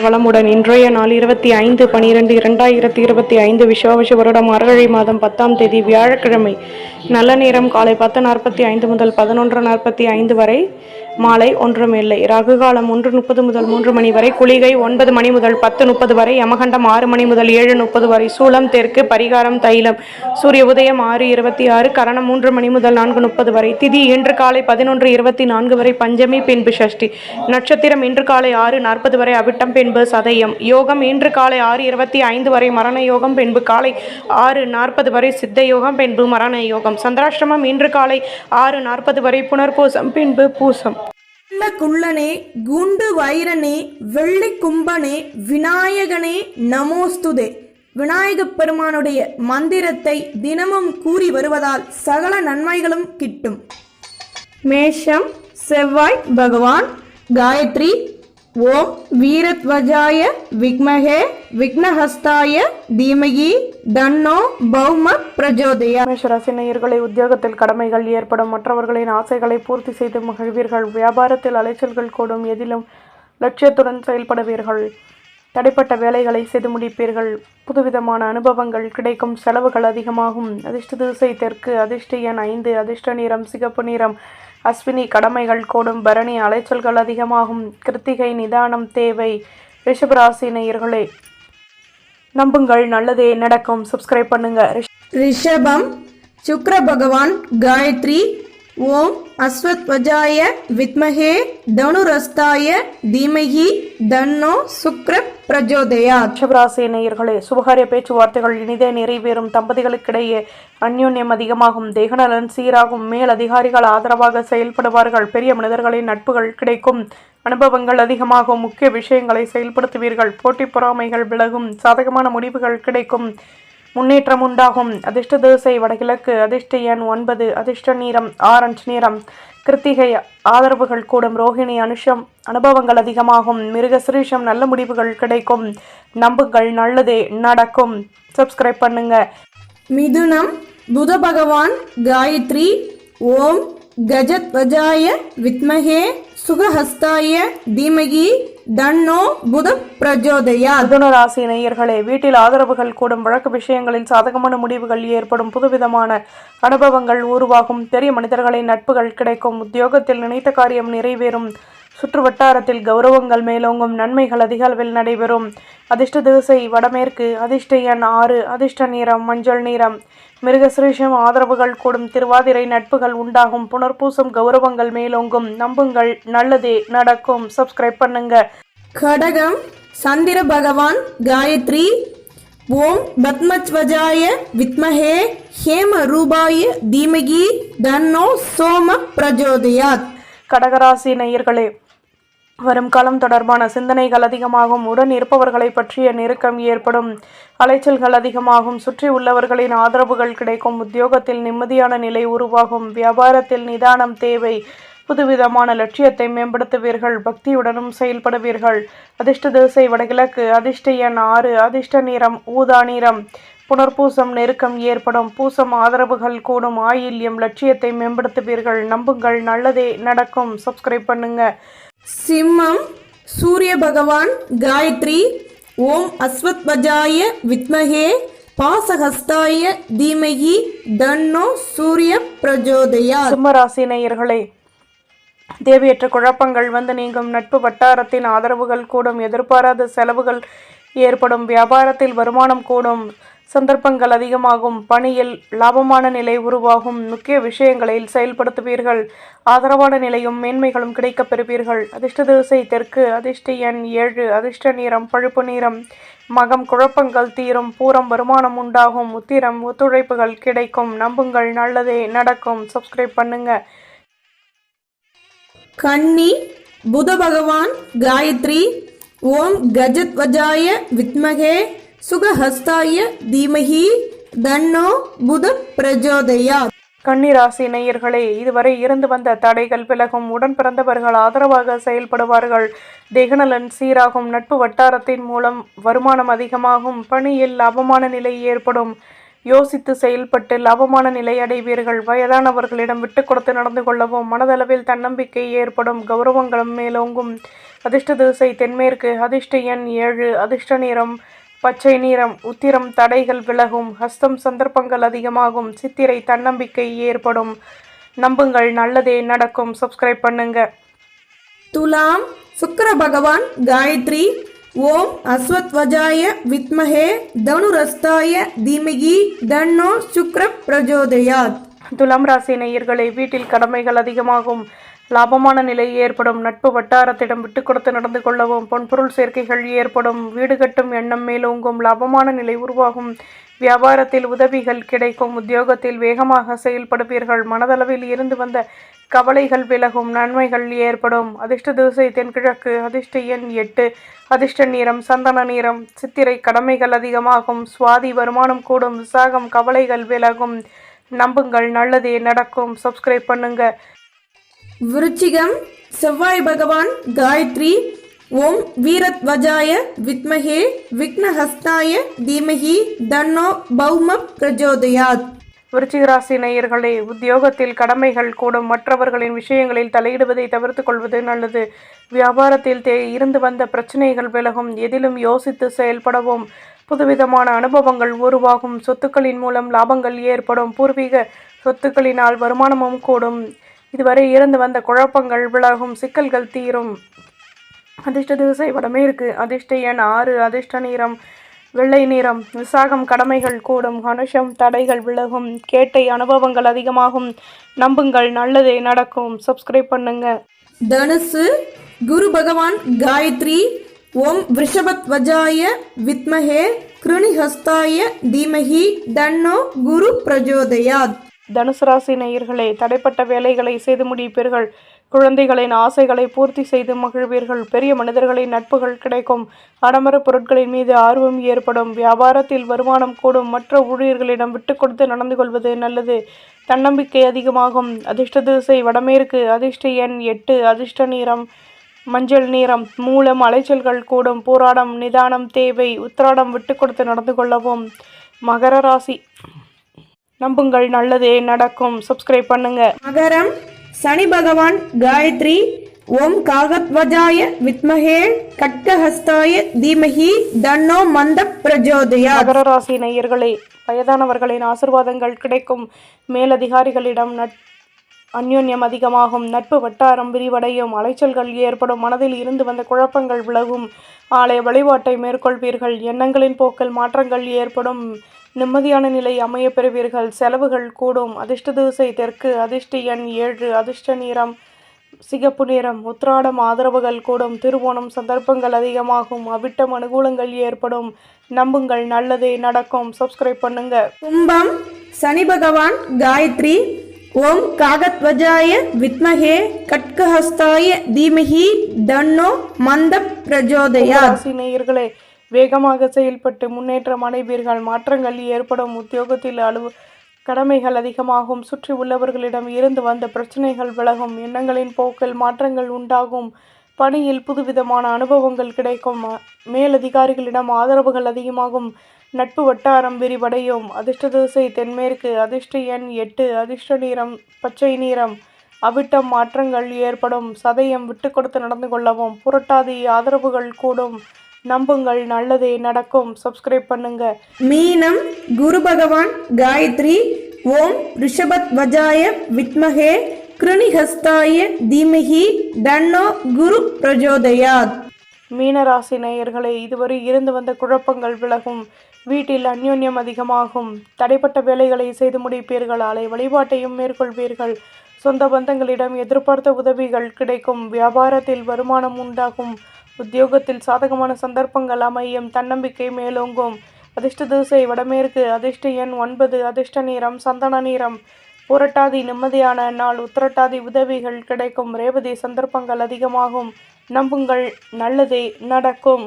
வளமுடன். இன்றைய நாள் 25/12/2025 விஸ்வாவசு வருடம் மார்கழி மாதம் 10ஆம் தேதி வியாழக்கிழமை. நல்ல நேரம் காலை 10:45 முதல் 11:45 வரை, மாலை 1 மேல்லை. ராகு காலம் 1:30 முதல் 3 மணி வரை, குளிகை 9 மணி முதல் 10:30 வரை, யமகண்டம் 6 மணி முதல் 7:30 வரை, சூலம் தெற்கு, பரிகாரம் தைலம். சூரிய உதயம் 6:26, கரணம் 3 மணி முதல் 4:30 வரை. திதி இன்று காலை 11:24 வரை, பஞ்சமி பின்பு சஷ்டி. நட்சத்திரம் இன்று காலை 6:40 வரை, அவிட்டம் பின்பு சதயம். யோகம் இன்று காலை 6:25 வரை, மரண யோகம் பின்பு காலை 6:40 வரை, சித்த யோகம் பின்பு மரண யோகம். சந்திராஷ்டமம் இன்று காலை 6:40 வரை, புனர்பூசம் பின்பு பூசம். குள்ளனே, குண்டு வைரனே, வெள்ளி கும்பனே, விநாயகனே நமோஸ்துதே. விநாயகப் பெருமானுடைய மந்திரத்தை தினமும் கூறி வருவதால் சகல நன்மைகளும் கிட்டும். மேஷம் செவ்வாய் பகவான். காயத்ரி. ஓம் வீரத்வஜாய விக்மஹே விக்னஹஸ்தாய தீமகி தன்னோ பௌம பிரஜோதயா. மேஷராசி நேயர்களை, உத்தியோகத்தில் கடமைகள் ஏற்படும். மற்றவர்களின் ஆசைகளை பூர்த்தி செய்து மகிழ்வீர்கள். வியாபாரத்தில் அலைச்சல்கள் கூடும். எதிலும் லட்சியத்துடன் செயல்படுவீர்கள். தடைப்பட்ட வேலைகளை செய்து முடிப்பீர்கள். புதுவிதமான அனுபவங்கள் கிடைக்கும். செலவுகள் அதிகமாகும். அதிர்ஷ்ட திசை தெற்கு. அதிர்ஷ்ட எண் 5. அதிர்ஷ்ட நிறம் சிகப்பு நிறம். அஸ்வினி கடமைகள் கூடும். பரணி அலைச்சல்கள் அதிகமாகும். கிருத்திகை நிதானம் தேவை. ரிஷபராசி நேயர்களே, நம்புங்கள், நல்லதே நடக்கும். சப்ஸ்கிரைப் பண்ணுங்க. ரிஷபம் சுக்ர பகவான். காயத்ரி. ஓம் அஸ்வத்வஜாய வித்மஹே தனுரஸ்தாய தீமகி தன்னோ சுக்ர பிரஜோதயா. ரிஷபராசி நேயர்களே, சுபகாரிய பேச்சுவார்த்தைகள் இனிதே நிறைவேறும். தம்பதிகளுக்கிடையே அந்யோன்யம் அதிகமாகும். தேகநலன் சீராகும். மேல் அதிகாரிகள் ஆதரவாக செயல்படுவார்கள். பெரிய மனிதர்களின் நட்புகள் கிடைக்கும். அனுபவங்கள் அதிகமாகும். முக்கிய விஷயங்களை செயல்படுத்துவீர்கள். போட்டி பொறாமைகள் விலகும். சாதகமான முடிவுகள் கிடைக்கும். முன்னேற்றம் உண்டாகும். அதிர்ஷ்ட திசை வடகிழக்கு. அதிர்ஷ்ட எண் 9. அதிர்ஷ்ட நிறம் ஆரஞ்சு நிறம். கிருத்திகை ஆதரவுகள் கூடும். ரோஹிணி அனுஷம் அனுபவங்கள் அதிகமாகும். மிருகசிரீஷம் நல்ல முடிவுகள் கிடைக்கும். நம்புங்கள், நல்லதே நடக்கும். சப்ஸ்கிரைப் பண்ணுங்க. மிதுனம் புத பகவான். காயத்ரி. ஓம் கஜத்வஜாய வித்மஹே சுகஹஸ்தாய தீமகி தன்னோ புத பிரஜோதயா. மிதுன ராசி நேயர்களே, வீட்டில் ஆதரவுகள் கூடும். வழக்கு விஷயங்களில் சாதகமான முடிவுகள் ஏற்படும். புதுவிதமான அனுபவங்கள் உருவாகும். பெரிய மனிதர்களின் நட்புகள் கிடைக்கும். உத்தியோகத்தில் நினைத்த காரியம் நிறைவேறும். சுற்று வட்டாரத்தில் கௌரவங்கள் மேலோங்கும். நன்மைகள் அதிக அளவில் நடைபெறும். அதிர்ஷ்ட திசை வடமேற்கு. அதிர்ஷ்ட எண் 6. அதிர்ஷ்ட நிறம் மஞ்சள் நிறம். மிருகசிரீஷம் ஆதரவுகள் கூடும். திருவாதிரை நட்புகள் உண்டாகும். புனர்பூசம் கௌரவங்கள் மேலோங்கும். நம்புங்கள், நல்லதே நடக்கும். சப்ஸ்கிரைப் பண்ணுங்க. கடகம் சந்திர பகவான். காயத்ரி. ஓம் பத்மத்வஜாய வித்மஹே ஹேம ரூபாய தீமகி தன்னோ சோம பிரஜோதயாத். கடகராசி நேயர்களே, வரும் காலம் தொடர்பான சிந்தனைகள் அதிகமாகும். உடன் இருப்பவர்களை பற்றிய நெருக்கம் ஏற்படும். அலைச்சல்கள் அதிகமாகும். சுற்றி உள்ளவர்களின் ஆதரவுகள் கிடைக்கும். உத்தியோகத்தில் நிம்மதியான நிலை உருவாகும். வியாபாரத்தில் நிதானம் தேவை. புதுவிதமான லட்சியத்தை மேம்படுத்துவீர்கள். பக்தியுடனும் செயல்படுவீர்கள். அதிர்ஷ்ட திசை வடகிழக்கு. அதிர்ஷ்ட எண் 6. அதிர்ஷ்ட நிறம் ஊதா நிறம். புனர்பூசம் நெருக்கம் ஏற்படும். பூசம் ஆதரவுகள் கூடும். ஆயில்யம் லட்சியத்தை மேம்படுத்துவீர்கள். நம்புங்கள், நல்லதே நடக்கும். சப்ஸ்கிரைப் பண்ணுங்க. சிம்மம் சூரிய பகவான். காயத்ரி. ஓம் அஸ்வத்வஜாய வித்மஹே பாசஹஸ்தாய தீமகி தன்னோ சூரிய பிரஜோதயா. சிம்மராசி நேயர்களே, தேவையற்ற குழப்பங்கள் வந்து நீங்கும். நட்பு வட்டாரத்தின் ஆதரவுகள் கூடும். எதிர்பாராத செலவுகள் ஏற்படும். வியாபாரத்தில் வருமானம் கூடும். சந்தர்ப்பங்கள் அதிகமாகும். பணியில் லாபமான நிலை உருவாகும். முக்கிய விஷயங்களில் செயல்படுத்துவீர்கள். ஆதரவான நிலையும் மேன்மைகளும் கிடைக்கப் பெறுவீர்கள். அதிர்ஷ்ட திசை தெற்கு. அதிர்ஷ்ட எண் 7. அதிர்ஷ்ட நிறம் பழுப்பு நிறம். மகம் குழப்பங்கள் தீரும். பூரம் வருமானம் உண்டாகும். உத்திரம் ஒத்துழைப்புகள் கிடைக்கும். நம்புங்கள், நல்லதே நடக்கும். சப்ஸ்கிரைப் பண்ணுங்க. கன்னி புத பகவான். காயத்ரி. ஓம் கஜத்வஜாய வித்மஹே சுகஹஸ்தாய தீமஹி தன்னோ புத பிரஜோதயா. கன்னி ராசி நேயர்களே, இதுவரை இருந்து வந்த தடைகள் விலகும். உடன் பிறந்தவர்கள் ஆதரவாக செயல்படுவார்கள். தேகநலன் சீராகும். நட்பு வட்டாரத்தின் மூலம் வருமானம் அதிகமாகும். பணியில் லாபமான நிலை ஏற்படும். யோசித்து செயல்பட்டு லாபமான நிலை அடைவீர்கள். வயதானவர்களிடம் விட்டு கொடுத்து நடந்து கொள்ளவும். மனதளவில் தன்னம்பிக்கை ஏற்படும். கௌரவங்களும் மேலோங்கும். அதிர்ஷ்ட திசை தென்மேற்கு. அதிர்ஷ்ட எண் 7. அதிர்ஷ்ட நிறம் பச்சை நிறம். உத்திரம் தடைகள் விலகும். ஹஸ்தம் சந்தர்ப்பங்கள் அதிகமாகும். சித்திரை தன்னம்பிக்கை ஏற்படும். நம்புங்கள், நல்லதே நடக்கும். சப்ஸ்கிரைப் பண்ணுங்க. துலாம் சுக்கிர பகவான் காயத்ரி ஓம் அஸ்வத்வஜாய வித்மஹே தனுரஸ்தாய தீமகி தன்னோ சுக்ர பிரஜோதயாத். துலாம் ராசி நேயர்களே, வீட்டில் கடமைகள் அதிகமாகும். லாபமான நிலை ஏற்படும். நட்பு வட்டாரத்திடம் விட்டு கொடுத்து நடந்து கொள்ளவும். பொன்பொருள் சேர்க்கைகள் ஏற்படும். வீடு கட்டும் எண்ணம் மேலோங்கும். லாபமான நிலை உருவாகும். வியாபாரத்தில் உதவிகள் கிடைக்கும். உத்தியோகத்தில் வேகமாக செயல்படுவீர்கள். மனதளவில் இருந்து வந்த கவலைகள் விலகும். நன்மைகள் ஏற்படும். அதிர்ஷ்ட திசை தென்கிழக்கு. அதிர்ஷ்ட எண் 8. அதிர்ஷ்ட நிறம் சந்தன நிறம். சித்திரை கடமைகள் அதிகமாகும். சுவாதி வருமானம் கூடும். விசாகம் கவலைகள் விலகும். நம்புங்கள், நல்லதே நடக்கும். சப்ஸ்கிரைப் பண்ணுங்க. விருச்சிகம் செவ்வாய் பகவான் காயத்ரி ஓம் வீரத்வஜாய வித்மஹே விக்னஹஸ்தாய தீமஹி தன்னோ பௌம பிரஜோதயாத். விருச்சிக ராசி நேயர்களே, உத்தியோகத்தில் கடமைகள் கூடும். மற்றவர்களின் விஷயங்களில் தலையிடுவதை தவிர்த்து கொள்வது நல்லது. வியாபாரத்தில் இருந்து வந்த பிரச்சனைகள் விலகும். எதிலும் யோசித்து செயல்படவும். புதுவிதமான அனுபவங்கள் உருவாகும். சொத்துக்களின் மூலம் லாபங்கள் ஏற்படும். பூர்வீக சொத்துக்களினால் வருமானமும் கூடும். இதுவரை இருந்து வந்த குழப்பங்கள் விலகும். சிக்கல்கள் தீரும். அதிர்ஷ்ட திசை வடமேற்கு. அதிர்ஷ்ட எண் 6. அதிர்ஷ்ட நிறம் வெள்ளை நிறம். விசாகம் கடமைகள் கூடும். அனுஷம் தடைகள் விலகும். கேட்டை அனுபவங்கள் அதிகமாகும். நம்புங்கள், நல்லதே நடக்கும். சப்ஸ்கிரைப் பண்ணுங்க. தனுசு குரு பகவான் காயத்ரி ஓம் விருஷபத்வஜாய வித்மஹே கிருணிஹஸ்தாய தீமஹி தன்னோ குரு பிரஜோதயாத். தனுசு ராசி நேயர்களே, தடைப்பட்ட வேலைகளை செய்து முடிப்பீர்கள். குழந்தைகளின் ஆசைகளை பூர்த்தி செய்து மகிழ்வீர்கள். பெரிய மனிதர்களின் நட்புகள் கிடைக்கும். ஆடம்பர பொருட்களின் மீது ஆர்வம் ஏற்படும். வியாபாரத்தில் வருமானம் கூடும். மற்ற ஊழியர்களிடம் விட்டு கொடுத்து நடந்து கொள்வது நல்லது. தன்னம்பிக்கை அதிகமாகும். அதிர்ஷ்ட திசை வடமேற்கு. அதிர்ஷ்ட எண் 8. அதிர்ஷ்ட நிறம் மஞ்சள் நிறம். மூலம் அலைச்சல்கள் கூடும். போராடம் நிதானம் தேவை. உத்திராடம் விட்டு கொடுத்து நடந்து கொள்ளவும். மகர ராசி, நம்புங்கள், நல்லதே நடக்கும். சப்ஸ்கிரைப் பண்ணுங்க. மகரம் சனி பகவான் காயத்ரி ஓம் காகத்வஜாய வித்மஹே கட்கஹஸ்தாய தீமஹி தன்னோ மந்த பிரஜோதயாத். மகர ராசி நேயர்களே, வயதானவர்களின் ஆசிர்வாதங்கள் கிடைக்கும். மேலதிகாரிகளிடம் அந்யோன்யம் அதிகமாகும். நட்பு வட்டாரம் விரிவடையும். அலைச்சல்கள் ஏற்படும். மனதில் இருந்து வந்த குழப்பங்கள் விலகும். ஆலய வழிபாட்டை மேற்கொள்வீர்கள். எண்ணங்களின் போக்கில் மாற்றங்கள் ஏற்படும். நிம்மதியான நிலை அமைய பெறுவீர்கள். செலவுகள் கூடும். அதிர்ஷ்ட திசை தெற்கு. அதிர்ஷ்ட எண் 7. அதிர்ஷ்ட நிறம் சிகப்பு நிறம். உத்திராடம் ஆதரவுகள் கூடும். திருவோணம் சந்தர்ப்பங்கள் அதிகமாகும். அவிட்டம் அனுகூலங்கள் ஏற்படும். நம்புங்கள், நல்லதே நடக்கும். சப்ஸ்கிரைப் பண்ணுங்க. கும்பம் சனி பகவான் காயத்ரி ஓம் காகத்வஜாய வித்மஹே கட்கஹஸ்தாய தீமஹி தன்னோ மந்த பிரஜோதயாத். ராசி நேயர்களே, வேகமாக செயல்பட்டு முன்னேற்றம் அடைவீர்கள். மாற்றங்கள் ஏற்படும். உத்தியோகத்தில் கடமைகள் அதிகமாகும். சுற்றி உள்ளவர்களிடம் இருந்து வந்த பிரச்சனைகள் விலகும். எண்ணங்களின் போக்கில் மாற்றங்கள் உண்டாகும். பணியில் புதுவிதமான அனுபவங்கள் கிடைக்கும். மேலதிகாரிகளிடம் ஆதரவுகள் அதிகமாகும். நட்பு வட்டாரம் விரிவடையும். அதிர்ஷ்ட திசை தென்மேற்கு. அதிர்ஷ்ட எண் 8. அதிர்ஷ்ட நிறம் பச்சை நிறம். அவிட்டம் மாற்றங்கள் ஏற்படும். சதயம் விட்டு கொடுத்து நடந்து கொள்ளவும். புரட்டாதி ஆதரவுகள் கூடும். நம்புங்கள், நல்லதே நடக்கும். சப்ஸ்கிரைப் பண்ணுங்க. மீனம் குரு பகவான் காயத்ரி ஓம் ரிஷபத்வஜாய வித்மஹே கிருணிஹஸ்தாய தீமஹி தன்னோ குரு பிரஜோதயாத். மீனராசி நேயர்களே, இதுவரை இருந்து வந்த குழப்பங்கள் விலகும். வீட்டில் அந்யோன்யம் அதிகமாகும். தடைப்பட்ட வேலைகளை செய்து முடிப்பீர்கள். ஆலய வழிபாட்டையும் மேற்கொள்வீர்கள். சொந்த பந்தங்களிடம் எதிர்பார்த்த உதவிகள் கிடைக்கும். வியாபாரத்தில் வருமானம் உண்டாகும். உத்தியோகத்தில் சாதகமான சந்தர்ப்பங்கள் அமையும். தன்னம்பிக்கை மேலோங்கும். அதிர்ஷ்ட திசை வடமேற்கு. அதிர்ஷ்ட எண் 9. அதிர்ஷ்ட நிறம் சந்தன நிறம். புரட்டாதி நிம்மதியான நாள். உத்திரட்டாதி உதவிகள் கிடைக்கும். ரேவதி சந்தர்ப்பங்கள் அதிகமாகும். நம்புங்கள், நல்லதே நடக்கும்.